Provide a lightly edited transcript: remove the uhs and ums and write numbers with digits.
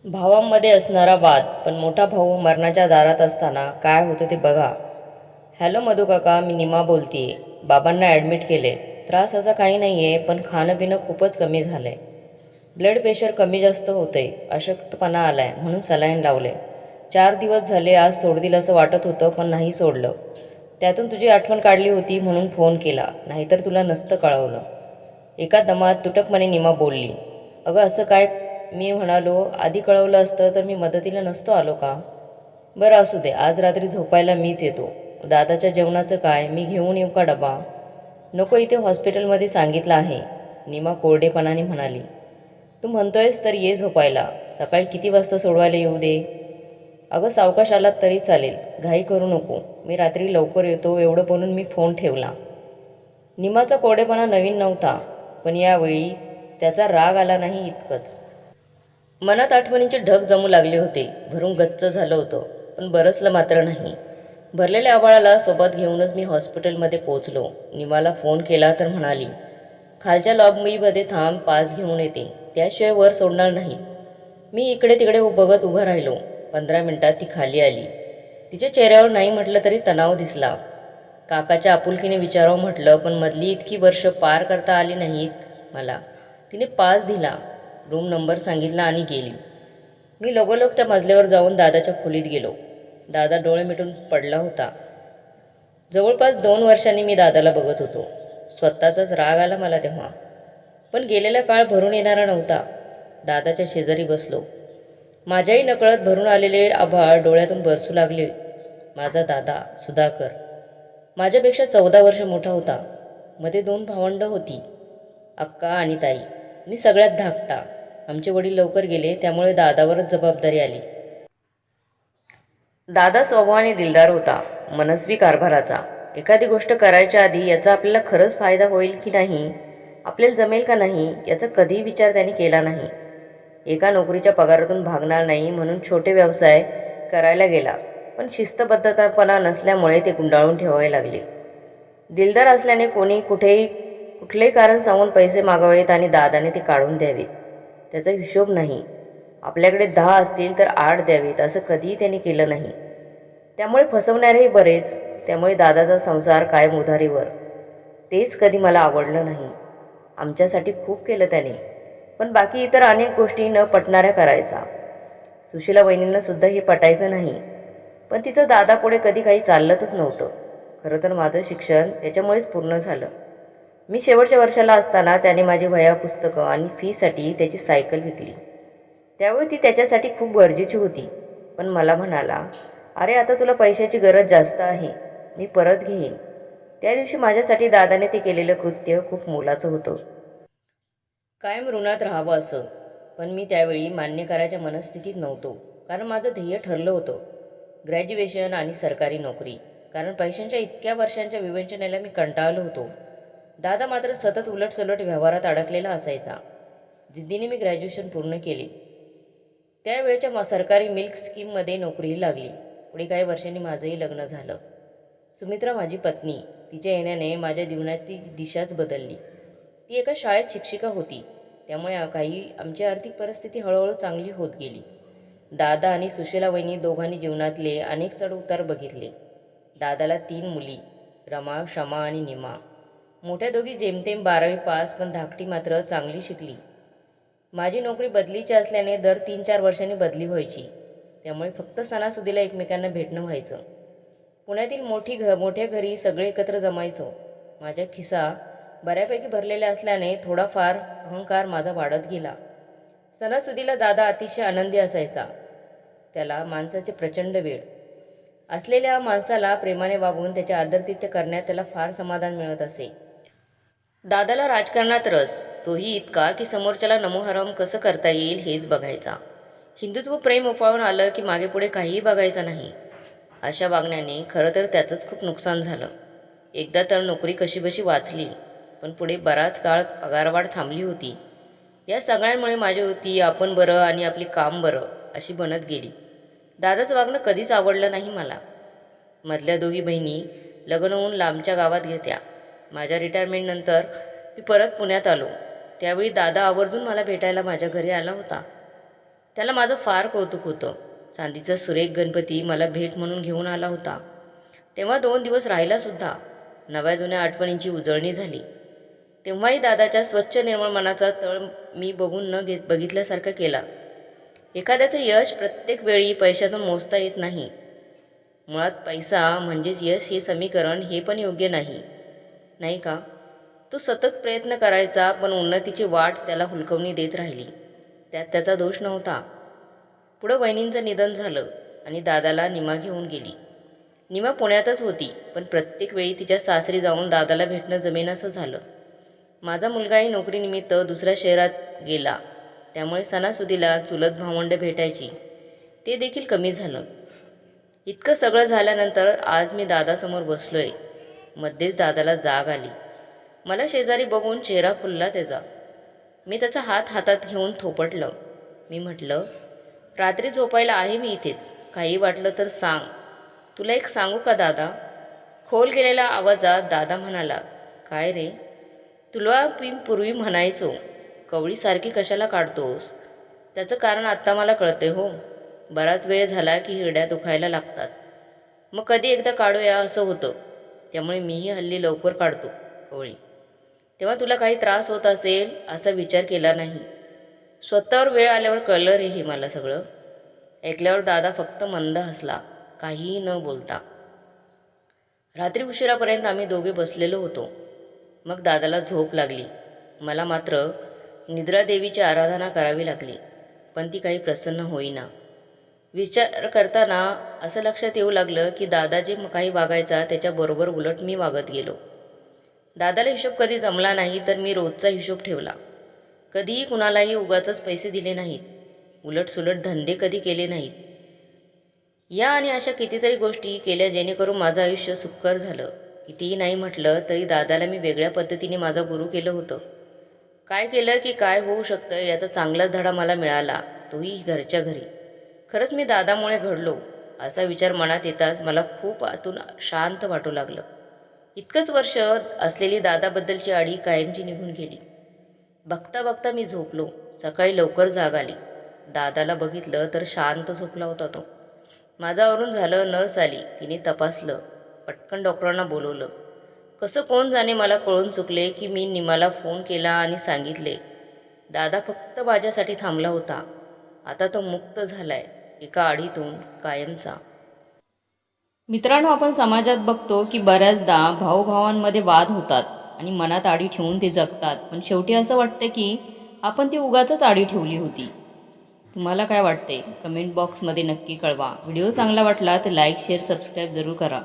भावांमध्ये असणारा वाद. पण मोठा भाऊ मरणाच्या दारात असताना काय होतं ते बघा. हॅलो मधू काका, मी निमा बोलतीये. बाबांना ॲडमिट केले. त्रास असा काही नाही आहे, पण खाणं पिणं खूपच कमी झालं आहे. ब्लड प्रेशर कमी जास्त होतंय, अशक्तपणा आलाय म्हणून सलाईन लावले. 4 दिवस झाले. आज सोडतील असं वाटत होतं, पण नाही सोडलं. त्यातून तुझी आठवण काढली होती म्हणून फोन केला, नाहीतर तुला नसतं कळवलं. एका दमात तुटकपणे निमा बोलली. अगं असं काय? मी म्हणालो, आधी कळवलं असतं तर मी मदतीला नसतो आलो का? बरं असू दे, आज रात्री झोपायला मीच येतो. दादाच्या जेवणाचं काय, मी घेऊन येऊ का डबा? नको, इथे हॉस्पिटलमध्ये सांगितलं आहे, निमा कोरडेपणाने म्हणाली. तू म्हणतोयस तर ये झोपायला. सकाळी किती वाजता सोडवायला येऊ दे? अगं सावकाश आलात तरी चालेल, घाई करू नको. मी रात्री लवकर येतो एवढं बोलून मी फोन ठेवला. निमाचा कोरडेपणा नवीन नव्हता, पण यावेळी त्याचा राग आला नाही इतकंच. मनात आठवणींचे ढग जमू लागले होते. भरून गच्च झालं होतं, पण बरसलं मात्र नाही. भरलेल्या आभाळाला सोबत घेऊनच मी हॉस्पिटलमध्ये पोचलो. निमाला फोन केला तर म्हणाली, खालच्या लॉबीमध्ये थांब, पास घेऊन येते, त्याशिवाय वर सोडणार नाही. मी इकडे तिकडे बघत उभं राहिलो. 15 मिनिटात ती खाली आली. तिच्या चेहऱ्यावर नाही म्हटलं तरी तणाव दिसला. काकाच्या आपुलकीने विचारावं म्हटलं, पण मधली इतकी वर्ष पार करता आली नाहीत मला. तिने पास दिला, रूम नंबर सांगितला आणि गेली. मी लगोलग त्या मजल्यावर जाऊन दादाच्या खोलीत गेलो. दादा डोळे मिटून पडला होता. जवळपास 2 वर्षांनी मी दादाला बघत होतो. स्वतःचाच राग आला मला तेव्हा. पण गेलेला काळ भरून येणारा नव्हता. दादाच्या शेजारी बसलो. माझ्याही नकळत भरून आलेले आभाळ डोळ्यातून बरसू लागले. माझा दादा सुधाकर माझ्यापेक्षा 14 वर्ष मोठा होता. मध्ये 2 भावंडं होती, अक्का आणि ताई. मी सगळ्यात धाकटा. आमचे वडील लवकर गेले, त्यामुळे दादावरच जबाबदारी आली. दादा स्वभावाने दिलदार होता, मनस्वी कारभाराचा. एखादी गोष्ट करायच्या आधी याचा आपल्याला खरंच फायदा होईल की नाही, आपल्याला जमेल का नाही, याचा कधीही विचार त्यांनी केला नाही. एका नोकरीच्या पगारातून भागणार नाही म्हणून छोटे व्यवसाय करायला गेला, पण शिस्तबद्धतापणा नसल्यामुळे ते गुंडाळून ठेवावे लागले. दिलदार असल्याने कोणी कुठलेही कारण सांगून पैसे मागावेत आणि दादाने ते काढून द्यावेत, त्याचा हिशोब नाही. आपल्याकडे 10 असतील तर 8 द्यावेत, असं कधीही त्यांनी केलं नाही. त्यामुळे फसवणारेही बरेच. त्यामुळे दादाचा संसार कायम उधारीवर. तेच कधी मला आवडलं नाही. आमच्यासाठी खूप केलं त्याने, पण बाकी इतर अनेक गोष्टी न पटणाऱ्या करायचा. सुशीला वहिनींना सुद्धा हे पटायचं नाही, पण तिचं दादापुढे कधी काही चाललंच नव्हतं. खरं तर माझं शिक्षण त्याच्यामुळेच पूर्ण झालं. मी शेवटच्या वर्षाला असताना त्याने माझी वह्या पुस्तकं आणि फीसाठी त्याची सायकल विकली. त्यावेळी ती त्याच्यासाठी खूप गरजेची होती. पण मला म्हणाला, अरे आता तुला पैशाची गरज जास्त आहे, मी परत घेईन. त्या दिवशी माझ्यासाठी दादाने ते केलेलं कृत्य खूप मोलाचं होतं. कायम ऋणात राहावं असं. पण मी त्यावेळी मान्य करायच्या मनस्थितीत नव्हतो, कारण माझं ध्येय ठरलं होतं, ग्रॅज्युएशन आणि सरकारी नोकरी. कारण पैशांच्या इतक्या वर्षांच्या विवंचनेला मी कंटाळलो होतो. दादा मात्र सतत उलटसुलट व्यवहारात अडकलेला असायचा. जिद्दीने मी ग्रॅज्युएशन पूर्ण केले. त्यावेळेच्या सरकारी मिल्क स्कीममध्ये नोकरीही लागली. पुढे काही वर्षांनी माझंही लग्न झालं. सुमित्रा माझी पत्नी. तिच्या येण्याने माझ्या जीवनाची दिशाच बदलली. ती एका शाळेत शिक्षिका होती, त्यामुळे आमची आर्थिक परिस्थिती हळूहळू चांगली होत गेली. दादा आणि सुशीला वहिनी दोघांनी जीवनातले अनेक चढउतार बघितले. दादाला 3 मुली, रमा, शमा आणि निमा. मोठ्या दोघी जेमतेम 12वी पास, पण धाकटी मात्र चांगली शिकली. माझी नोकरी बदलीची असल्याने दर 3-4 वर्षांनी बदली व्हायची, त्यामुळे फक्त सणासुदीला एकमेकांना भेटणं व्हायचं. पुण्यातील मोठ्या घरी सगळे एकत्र जमायचो. माझा खिसा बऱ्यापैकी भरलेला असल्याने थोडाफार अहंकार माझा वाढत गेला. सणासुदीला दादा अतिशय आनंदी असायचा. त्याला माणसाचे प्रचंड वेळ. असलेल्या माणसाला प्रेमाने वागून त्याचे आदरातिथ्य करण्यात त्याला फार समाधान मिळत असे. दादाला राजकारणात रस, तोही इतका की समोरच्याला नमोहराम कसं करता येईल हेच बघायचा. हिंदुत्व प्रेम उफाळून आलं की मागे पुढे काहीही बघायचं नाही. अशा वागण्याने खरं तर त्याचंच खूप नुकसान झालं. एकदा तर नोकरी कशीबशी वाचली, पण पुढे बराच काळ पगारवाढ थांबली होती. या सगळ्यांमुळे माझी होती आपण बरं आणि आपली काम बरं अशी बनत गेली. दादाचं वागणं कधीच आवडलं नाही मला. मधल्या दोघी बहिणी लग्न होऊन लांबच्या गावात घेत्या. माझ्या रिटायरमेंटनंतर मी परत पुण्यात आलो. त्यावेळी दादा आवर्जून मला भेटायला माझ्या घरी आला होता. त्याला माझं फार कौतुक होतं. चांदीचा सुरेख गणपती मला भेट म्हणून घेऊन आला होता. तेव्हा 2 दिवस राहिलासुद्धा. नव्या जुन्या आठवणींची उजळणी झाली. तेव्हाही दादाच्या स्वच्छ निर्मळ मनाचा तळ मी बघून न बघितल्यासारखा केला. एखाद्याचं यश प्रत्येक वेळी पैशातून मोजता येत नाही. मुळात पैसा म्हणजेच यश हे समीकरण हे पण योग्य नाही, नाही का? तो सतत प्रयत्न करायचा, पण उन्नतीची वाट त्याला हुलकवणी देत राहिली. त्यात त्याचा दोष नव्हता. पुढं वहिनींचं निधन झालं आणि दादाला निमा घेऊन गेली. निमा पुण्यातच होती, पण प्रत्येक वेळी तिच्या सासरी जाऊन दादाला भेटणं जमेनासं झालं. माझा मुलगाही नोकरीनिमित्त दुसऱ्या शहरात गेला, त्यामुळे सणासुदीला चुलत भावंडं भेटायची, ते देखील कमी झालं. इतकं सगळं झाल्यानंतर आज मी दादासमोर बसलोय. मध्येच दादाला जाग आली. मला शेजारी बघून चेहरा फुलला त्याचा. मी त्याचा हात हातात घेऊन थोपटलं. मी म्हटलं, रात्री झोपायला आहे मी इथेच, काही वाटलं तर सांग. तुला एक सांगू का दादा? खोल गेलेल्या आवाजात दादा म्हणाला, काय रे? तुला मी पूर्वी म्हणायचो, कवळीसारखी कशाला काढतोस? त्याचं कारण आत्ता मला कळते हो. बराच वेळ झाला की हिरड्या दुखायला लागतात. मग कधी एकदा काढूया असं होतं. त्यामुळे मीही हल्ली लवकर काढतो कवळी. तेव्हा तुला काही त्रास होत असेल असा विचार केला नाही. स्वतःवर वेळ आल्यावर कळलं रे हे मला सगळं. ऐकल्यावर दादा फक्त मंद हसला, काहीही न बोलता. रात्री उशिरापर्यंत आम्ही दोघे बसलेलो होतो. मग दादाला झोप लागली. मला मात्र निद्रादेवीची आराधना करावी लागली, पण ती काही प्रसन्न होईना. विचार करताना असं लक्षात येऊ लागलं की दादा जे काही वागायचा त्याच्याबरोबर उलट मी वागत गेलो. दादाला हिशोब कधी जमला नाही, तर मी रोजचा हिशोब ठेवला. कधीही कुणालाही उगाचच पैसे दिले नाहीत. उलटसुलट धंदे कधी केले नाहीत. या आणि अशा कितीतरी गोष्टी केल्या जेणेकरून माझं आयुष्य सुखकर झालं. कितीही नाही म्हटलं तरी दादाला मी वेगळ्या पद्धतीने माझा गुरु केलं होतं. काय केलं की काय होऊ शकतं याचा चांगलाच धडा मला मिळाला, तोही घरच्या घरी. खरंच मी दादामुळे घडलो असा विचार मनात येताच मला खूप आतून शांत वाटू लागलं. इतकंच वर्ष असलेली दादाबद्दलची आडी कायमची निघून गेली. बघता बघता मी झोपलो. सकाळी लवकर जाग आली. दादाला बघितलं तर शांत झोपला होता तो. माझ्यावरून झालं. नर्स आली. तिने तपासलं. पटकन डॉक्टरांना बोलवलं. कसं कोण जाणे मला कळून चुकले की मी निमाला फोन केला आणि सांगितले. दादा फक्त माझ्यासाठी थांबला होता. आता तो मुक्त झालाय एका आडीतून कायमचा. मित्रांनो, आपण समाजात बघतो की बऱ्याचदा भाऊभावांमध्ये वाद होतात आणि मनात आडी ठेवून ते जगतात, पण शेवटी असं वाटतं की आपण ती उगाचच आडी ठेवली होती. तुम्हाला काय वाटते? कमेंट बॉक्समध्ये नक्की कळवा. व्हिडिओ चांगला वाटला तर लाईक, शेअर, सबस्क्राईब जरूर करा.